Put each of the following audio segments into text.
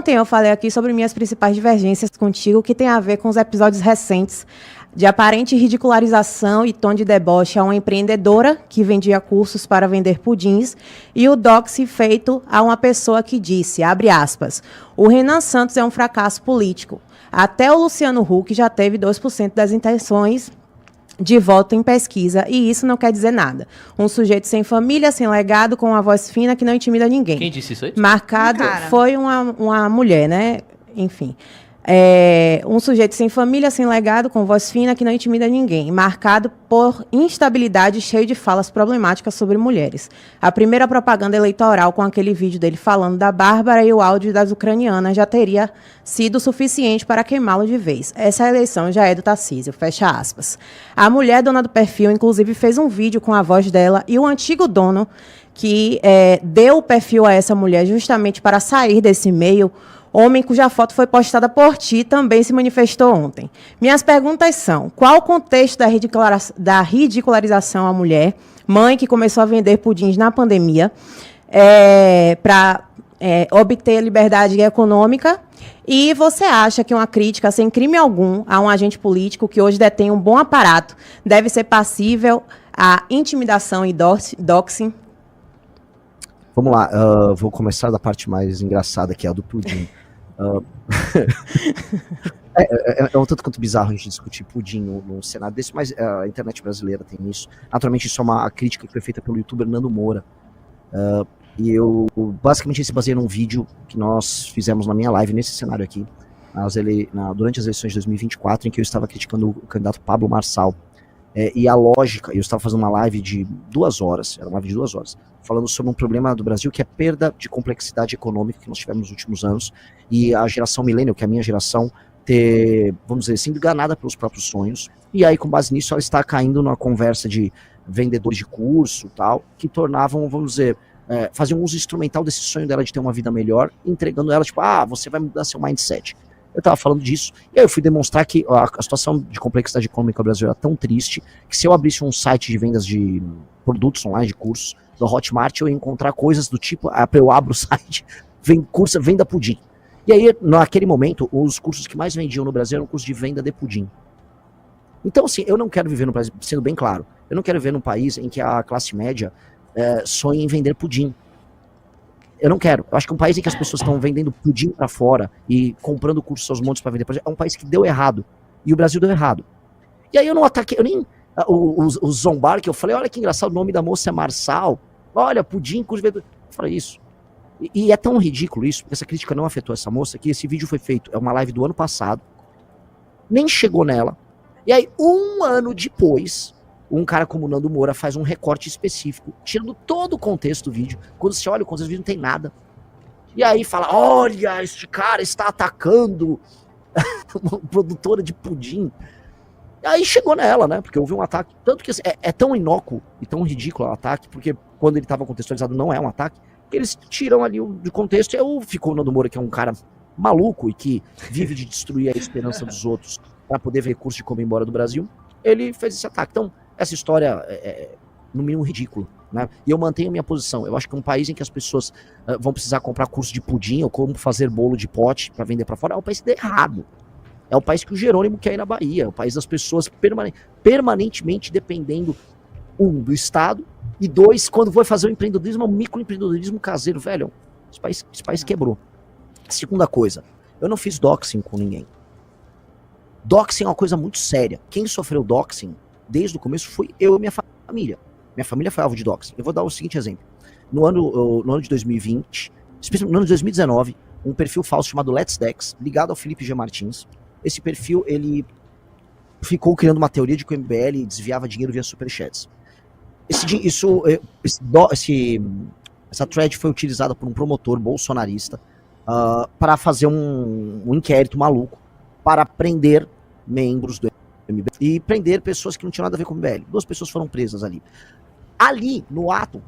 Ontem eu falei aqui sobre minhas principais divergências contigo, que tem a ver com os episódios recentes de aparente ridicularização e tom de deboche a uma empreendedora que vendia cursos para vender pudins e o doxy feito a uma pessoa que disse, abre aspas, o Renan Santos é um fracasso político. Até o Luciano Huck já teve 2% das intenções de voto em pesquisa, e isso não quer dizer nada. Um sujeito sem família, sem legado, com uma voz fina que não intimida ninguém. Quem disse isso aí? Marcado foi uma mulher, né? Enfim. Um sujeito sem família, sem legado, com voz fina que não intimida ninguém, marcado por instabilidade, cheio de falas problemáticas sobre mulheres. A primeira propaganda eleitoral com aquele vídeo dele falando da Bárbara e o áudio das ucranianas já teria sido suficiente para queimá-lo de vez. Essa eleição já é do Tarcísio, fecha aspas. A mulher dona do perfil, inclusive, fez um vídeo com a voz dela e o antigo dono que deu o perfil a essa mulher justamente para sair desse meio, homem cuja foto foi postada por ti, também se manifestou ontem. Minhas perguntas são, qual o contexto da ridicularização à mulher, mãe que começou a vender pudins na pandemia, para obter liberdade econômica, e você acha que uma crítica sem crime algum a um agente político que hoje detém um bom aparato deve ser passível a intimidação e doxing? Vamos lá, vou começar da parte mais engraçada, que é a do pudim. É um tanto quanto bizarro a gente discutir pudim num cenário desse, mas a internet brasileira tem isso. Naturalmente, isso é uma crítica que foi feita pelo youtuber Nando Moura. E eu, basicamente, se baseia num vídeo que nós fizemos na minha live, nesse cenário aqui, durante as eleições de 2024, em que eu estava criticando o candidato Pablo Marçal. E a lógica, eu estava fazendo uma live de 2 horas, era uma live de 2 horas, falando sobre um problema do Brasil que é a perda de complexidade econômica que nós tivemos nos últimos anos, e a geração millennial, que é a minha geração, vamos dizer assim, enganada pelos próprios sonhos, e aí com base nisso ela está caindo numa conversa de vendedores de curso tal, que tornavam, vamos dizer, faziam um uso instrumental desse sonho dela de ter uma vida melhor, entregando ela, tipo, você vai mudar seu mindset. Eu estava falando disso, e aí eu fui demonstrar que a situação de complexidade econômica no Brasil era tão triste, que se eu abrisse um site de vendas de produtos online, de cursos, do Hotmart, eu ia encontrar coisas do tipo, eu abro o site, venda pudim. E aí, naquele momento, os cursos que mais vendiam no Brasil eram cursos de venda de pudim. Então, assim, eu não quero viver num país, sendo bem claro, eu não quero viver num país em que a classe média sonha em vender pudim. Eu não quero. Eu acho que um país em que as pessoas estão vendendo pudim pra fora e comprando cursos aos montes pra vender pudim, é um país que deu errado. E o Brasil deu errado. E aí eu não ataquei, eu nem... O zombar que eu falei, olha que engraçado, o nome da moça é Marçal. Olha, pudim, curso de... Eu falei isso. E é tão ridículo isso, porque essa crítica não afetou essa moça, que esse vídeo foi feito, é uma live do ano passado, nem chegou nela. E aí, 1 ano depois, um cara como o Nando Moura faz um recorte específico, tirando todo o contexto do vídeo. Quando você olha o contexto do vídeo, não tem nada. E aí fala, olha, este cara está atacando uma produtora de pudim. E aí chegou nela, né, porque houve um ataque. Tanto que é tão inócuo e tão ridículo o ataque, porque quando ele estava contextualizado não é um ataque, que eles tiram ali do contexto. E ficou o Nando Moura, que é um cara maluco e que vive de destruir a esperança dos outros para poder ver recurso de como ir embora do Brasil. Ele fez esse ataque. Então, essa história é no mínimo ridícula, né? E eu mantenho minha posição. Eu acho que um país em que as pessoas vão precisar comprar curso de pudim ou como fazer bolo de pote para vender para fora, é um país que dá errado. É o país que o Jerônimo quer ir na Bahia. É o país das pessoas permanentemente dependendo, 1, do Estado, e 2, quando for fazer o empreendedorismo, é um microempreendedorismo caseiro, velho. Esse país quebrou. Segunda coisa, eu não fiz doxing com ninguém. Doxing é uma coisa muito séria. Quem sofreu doxing desde o começo foi eu e minha família. Minha família foi alvo de doxing. Eu vou dar o seguinte exemplo. No ano de 2020, especialmente no ano de 2019, um perfil falso chamado Let's Dex, ligado ao Felipe G. Martins. Esse perfil, ele ficou criando uma teoria de que o MBL desviava dinheiro via superchats. Essa thread foi utilizada por um promotor bolsonarista para fazer um inquérito maluco para prender membros do MBL e prender pessoas que não tinham nada a ver com o MBL. 2 pessoas foram presas ali. Ali, no ato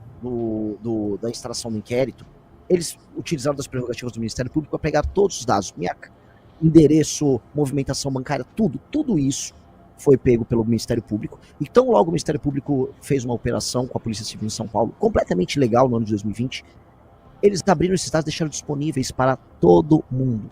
da instalação do inquérito, eles utilizaram das prerrogativas do Ministério Público para pegar todos os dados, endereço, movimentação bancária, tudo isso foi pego pelo Ministério Público. Então, logo o Ministério Público fez uma operação com a Polícia Civil em São Paulo, completamente legal no ano de 2020, Eles abriram esses dados e deixaram disponíveis para todo mundo.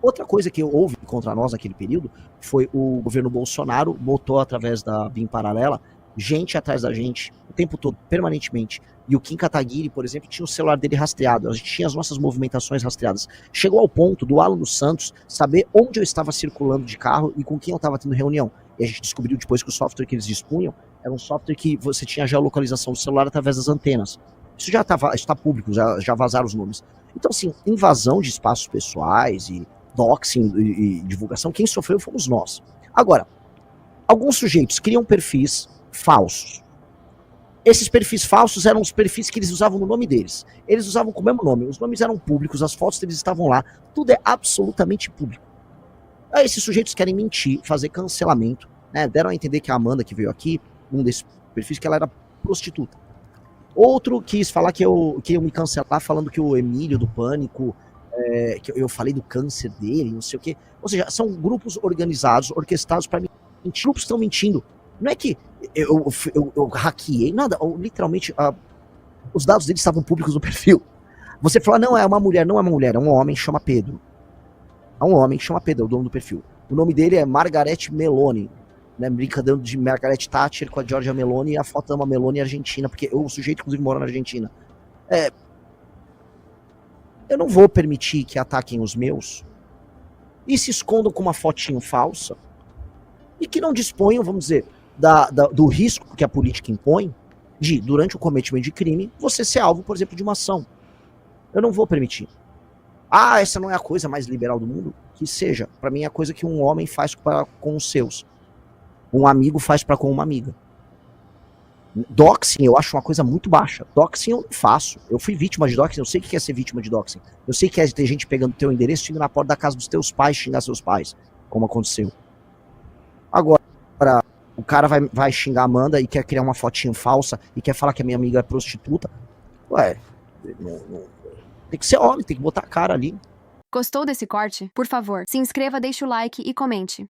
Outra coisa que houve contra nós naquele período foi o governo Bolsonaro botou através da BIM paralela gente atrás da gente o tempo todo, permanentemente. E o Kim Kataguiri, por exemplo, tinha o celular dele rastreado, a gente tinha as nossas movimentações rastreadas. Chegou ao ponto do Alan dos Santos saber onde eu estava circulando de carro e com quem eu estava tendo reunião. E a gente descobriu depois que o software que eles dispunham era um software que você tinha a geolocalização do celular através das antenas. Isso já está público, já vazaram os nomes. Então, assim, invasão de espaços pessoais e doxing e divulgação, quem sofreu fomos nós. Agora, alguns sujeitos criam perfis falsos. Esses perfis falsos eram os perfis que eles usavam no nome deles. Eles usavam com o mesmo nome, os nomes eram públicos, as fotos deles estavam lá, tudo é absolutamente público. Aí esses sujeitos querem mentir, fazer cancelamento, né? Deram a entender que a Amanda que veio aqui, um desses perfis, que ela era prostituta. Outro quis falar que eu me cancelar falando que o Emílio do Pânico, que eu falei do câncer dele, não sei o quê. Ou seja, são grupos organizados, orquestrados para mentir. Grupos estão mentindo. Não é que eu hackeei, nada. Literalmente, os dados deles estavam públicos no perfil. Você fala, não, é uma mulher, não é uma mulher, é um homem, chama Pedro. É um homem que chama Pedro, é o dono do perfil. O nome dele é Margarete Meloni. Né, brincando de Margaret Thatcher com a Giorgia Meloni, e a foto é uma Meloni argentina, porque o sujeito, inclusive, mora na Argentina. Eu não vou permitir que ataquem os meus e se escondam com uma fotinho falsa e que não disponham, vamos dizer, do risco que a política impõe de, durante o cometimento de crime, você ser alvo, por exemplo, de uma ação. Eu não vou permitir. Essa não é a coisa mais liberal do mundo? Que seja. Para mim é a coisa que um homem faz com os seus. Um amigo faz para com uma amiga. Doxing eu acho uma coisa muito baixa. Doxing eu não faço. Eu fui vítima de doxing, eu sei o que é ser vítima de doxing. Eu sei que é ter gente pegando teu endereço, indo na porta da casa dos teus pais, xingar seus pais, como aconteceu. Agora, o cara vai xingar a Amanda e quer criar uma fotinho falsa e quer falar que a minha amiga é prostituta. Ué, tem que ser homem, tem que botar a cara ali. Gostou desse corte? Por favor, se inscreva, deixe o like e comente.